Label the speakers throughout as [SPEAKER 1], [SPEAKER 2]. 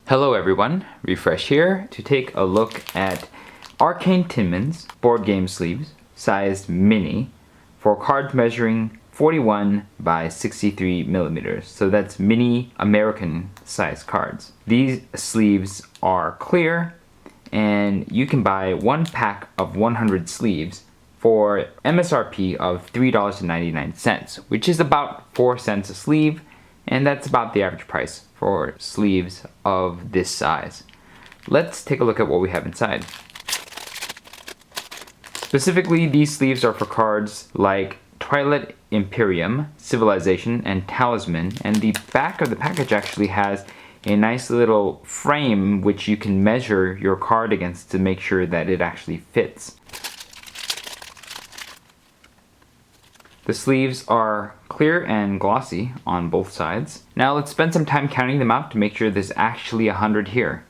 [SPEAKER 1] Hello everyone, Refresh here to take a look at Arcane Tinmen's board game sleeves, sized mini, for cards measuring 41 by 63 millimeters. So that's mini American size cards. These sleeves are clear and you can buy one pack of 100 sleeves for MSRP of $3.99, which is about 4 cents a sleeve, and that's about the average price for sleeves of this size. Let's take a look at what we have inside. Specifically, these sleeves are for cards like Twilight Imperium, Civilization, and Talisman, and the back of the package actually has a nice little frame which you can measure your card against to make sure that it actually fits. The sleeves are clear and glossy on both sides. Now let's spend some time counting them out to make sure there's actually 100 here.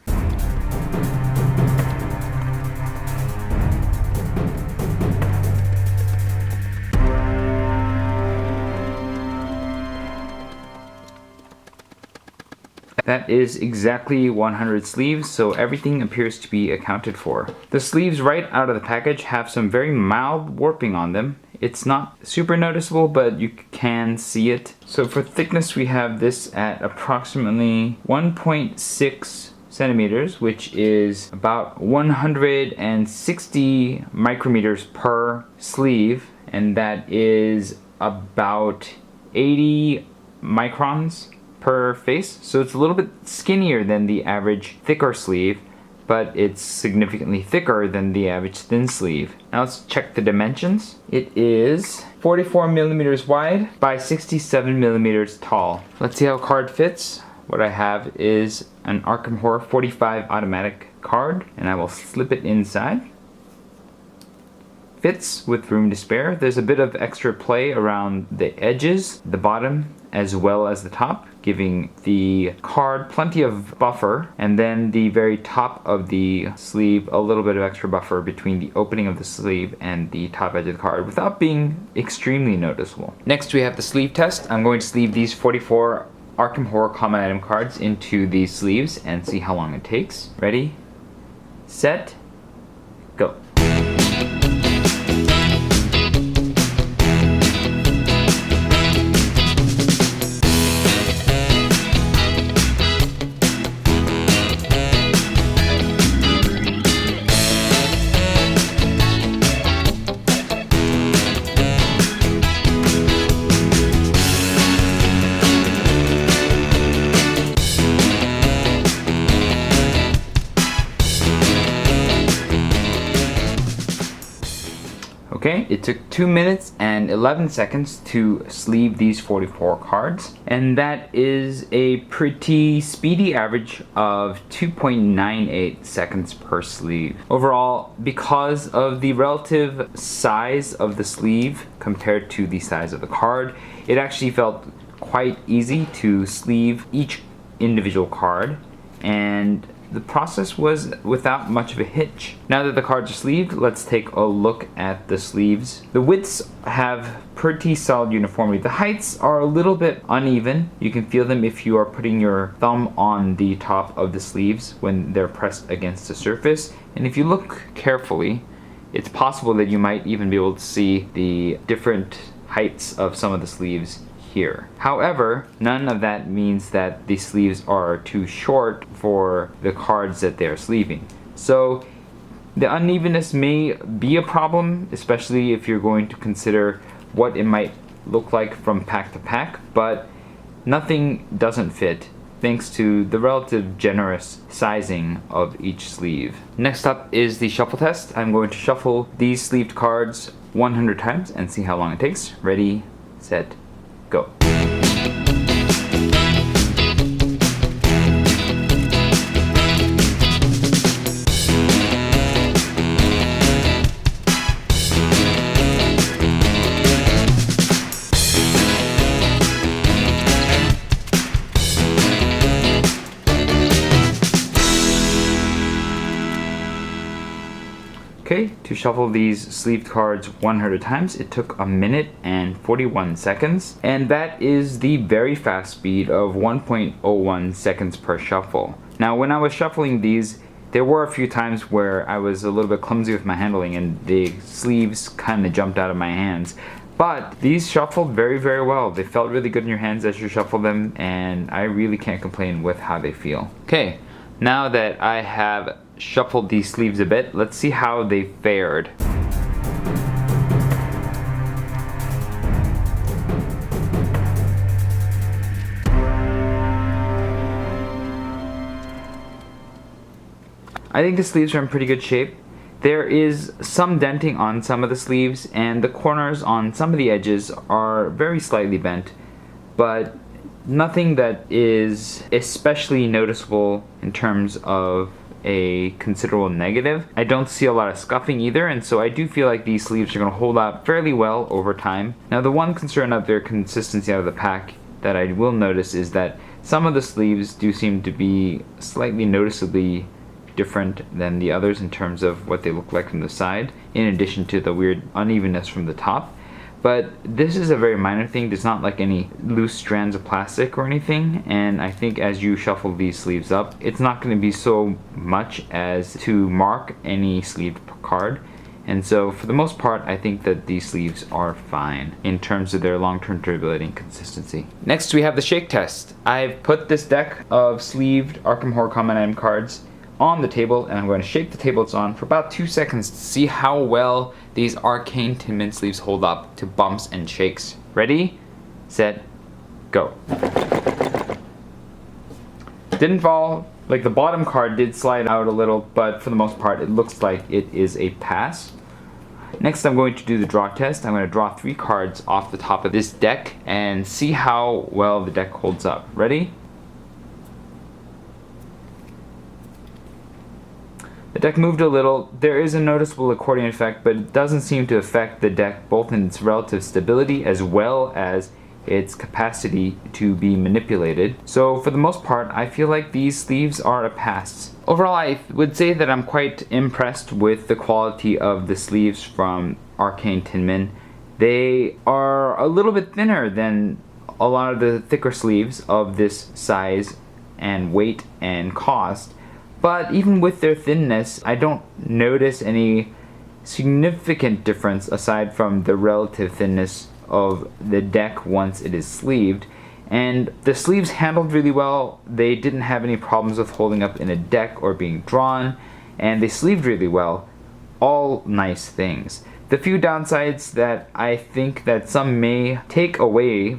[SPEAKER 1] That is exactly 100 sleeves, so everything appears to be accounted for. The sleeves right out of the package have some very mild warping on them. It's not super noticeable, but you can see it. So for thickness, we have this at approximately 1.6 centimeters, which is about 160 micrometers per sleeve, and that is about 80 microns per face. So it's a little bit skinnier than the average thicker sleeve, but it's significantly thicker than the average thin sleeve. Now let's check the dimensions. It is 44 millimeters wide by 67 millimeters tall. Let's see how a card fits. What I have is an Arkham Horror 45 automatic card, and I will slip it inside. Fits with room to spare. There's a bit of extra play around the edges, the bottom, as well as the top, giving the card plenty of buffer, and then the very top of the sleeve a little bit of extra buffer between the opening of the sleeve and the top edge of the card without being extremely noticeable. Next we have the sleeve test. I'm going to sleeve these 44 Arkham Horror common item cards into these sleeves and see how long it takes. Ready, set, go. Okay, it took 2 minutes and 11 seconds to sleeve these 44 cards, and that is a pretty speedy average of 2.98 seconds per sleeve. Overall, because of the relative size of the sleeve compared to the size of the card, it actually felt quite easy to sleeve each individual card, and the process was without much of a hitch. Now that the cards are sleeved, let's take a look at the sleeves. The widths have pretty solid uniformity. The heights are a little bit uneven. You can feel them if you are putting your thumb on the top of the sleeves when they're pressed against the surface. And if you look carefully, it's possible that you might even be able to see the different heights of some of the sleeves here. However, none of that means that the sleeves are too short for the cards that they're sleeving. So the unevenness may be a problem, especially if you're going to consider what it might look like from pack to pack, but nothing doesn't fit thanks to the relative generous sizing of each sleeve. Next up is the shuffle test. I'm going to shuffle these sleeved cards 100 times and see how long it takes. Ready, set, go. Okay, to shuffle these sleeved cards 100 times, it took 1 minute and 41 seconds, and that is the very fast speed of 1.01 seconds per shuffle. Now when I was shuffling these, there were a few times where I was a little bit clumsy with my handling and the sleeves kind of jumped out of my hands. But these shuffled very, very well. They felt really good in your hands as you shuffle them, and I really can't complain with how they feel. Okay, now that I have shuffled these sleeves a bit, let's see how they fared. I think the sleeves are in pretty good shape. There is some denting on some of the sleeves, and the corners on some of the edges are very slightly bent, but nothing that is especially noticeable in terms of a considerable negative. I don't see a lot of scuffing either, and so I do feel like these sleeves are going to hold up fairly well over time. Now the one concern of their consistency out of the pack that I will notice is that some of the sleeves do seem to be slightly noticeably different than the others in terms of what they look like from the side, in addition to the weird unevenness from the top. But this is a very minor thing. There's not like any loose strands of plastic or anything, and I think as you shuffle these sleeves up, it's not going to be so much as to mark any sleeved card. And so for the most part, I think that these sleeves are fine in terms of their long-term durability and consistency. Next we have the shake test. I've put this deck of sleeved Arkham Horror Common Item cards on the table, and I'm going to shake the table it's on for about 2 seconds to see how well these Arcane Tinmen sleeves hold up to bumps and shakes. Ready, set, go. Didn't fall. Like, the bottom card did slide out a little, but for the most part it looks like it is a pass. Next I'm going to do the draw test. I'm going to draw 3 cards off the top of this deck and see how well the deck holds up. Ready? The deck moved a little. There is a noticeable accordion effect, but it doesn't seem to affect the deck both in its relative stability as well as its capacity to be manipulated. So for the most part, I feel like these sleeves are a pass. Overall, I would say that I'm quite impressed with the quality of the sleeves from Arcane Tinmen. They are a little bit thinner than a lot of the thicker sleeves of this size and weight and cost. But even with their thinness, I don't notice any significant difference aside from the relative thinness of the deck once it is sleeved. And the sleeves handled really well. They didn't have any problems with holding up in a deck or being drawn, and they sleeved really well. All nice things. The few downsides that I think that some may take away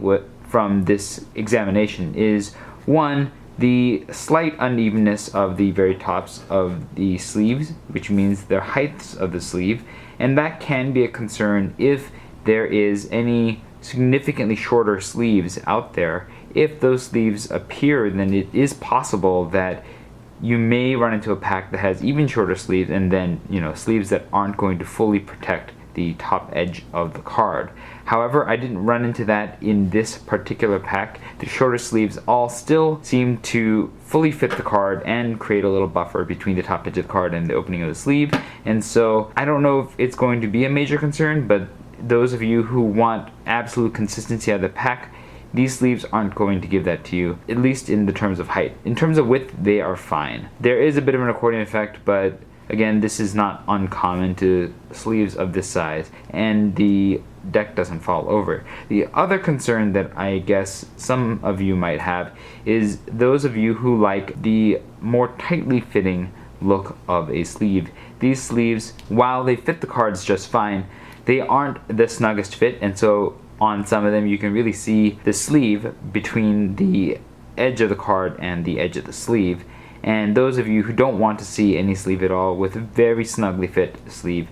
[SPEAKER 1] from this examination is, one, the slight unevenness of the very tops of the sleeves, which means their heights of the sleeve, and that can be a concern if there is any significantly shorter sleeves out there. If those sleeves appear, then it is possible that you may run into a pack that has even shorter sleeves, and then, sleeves that aren't going to fully protect the top edge of the card. However, I didn't run into that in this particular pack. The shorter sleeves all still seem to fully fit the card and create a little buffer between the top edge of the card and the opening of the sleeve. And so I don't know if it's going to be a major concern, but those of you who want absolute consistency out of the pack, these sleeves aren't going to give that to you, at least in the terms of height. In terms of width, they are fine. There is a bit of an accordion effect, but again, this is not uncommon to sleeves of this size, and the deck doesn't fall over. The other concern that I guess some of you might have is those of you who like the more tightly fitting look of a sleeve. These sleeves, while they fit the cards just fine, they aren't the snuggest fit, and so on some of them you can really see the sleeve between the edge of the card and the edge of the sleeve. And those of you who don't want to see any sleeve at all with a very snugly fit sleeve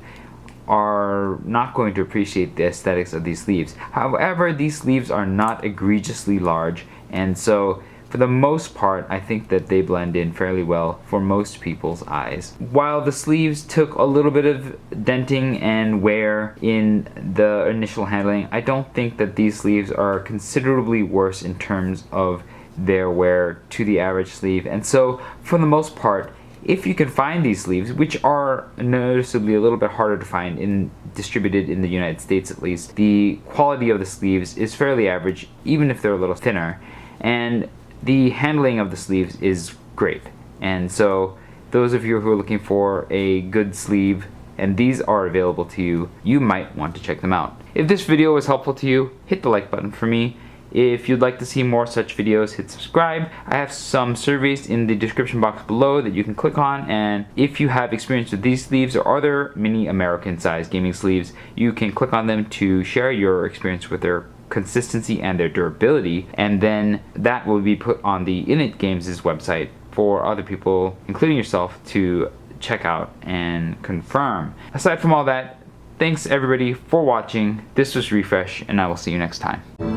[SPEAKER 1] are not going to appreciate the aesthetics of these sleeves. However, these sleeves are not egregiously large, and so for the most part, I think that they blend in fairly well for most people's eyes. While the sleeves took a little bit of denting and wear in the initial handling, I don't think that these sleeves are considerably worse in terms of their wear to the average sleeve. And so for the most part, if you can find these sleeves, which are noticeably a little bit harder to find distributed in the United States at least, the quality of the sleeves is fairly average, even if they're a little thinner, and the handling of the sleeves is great. And so those of you who are looking for a good sleeve and these are available to you, you might want to check them out. If this video was helpful to you, hit the like button for me. If you'd like to see more such videos, hit subscribe. I have some surveys in the description box below that you can click on, and if you have experience with these sleeves or other mini American size gaming sleeves, you can click on them to share your experience with their consistency and their durability, and then that will be put on the Init Games' website for other people, including yourself, to check out and confirm. Aside from all that, thanks everybody for watching. This was Refresh, and I will see you next time.